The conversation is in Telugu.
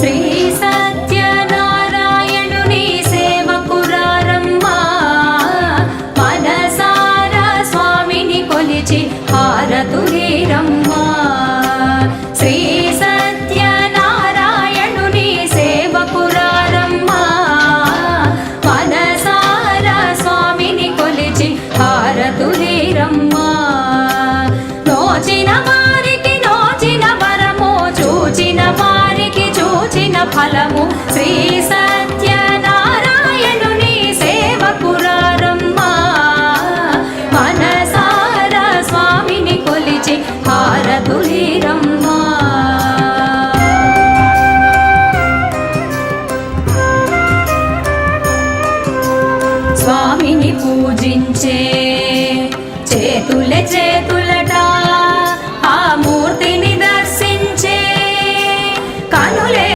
శ్రీ సత్యనారాయణుని సేవకురారమ్మా మనసారా స్వామిని కొలిచి హారతులీరమ్మా శ్రీ సత్యనారాయణుని సేవకురారమ్మా మనసారా స్వామిని కొలిచి హారతులీరమ్మా నోచిన వారికి నోచిన వరము చూచిన వారికి చూచిన ఫలము శ్రీ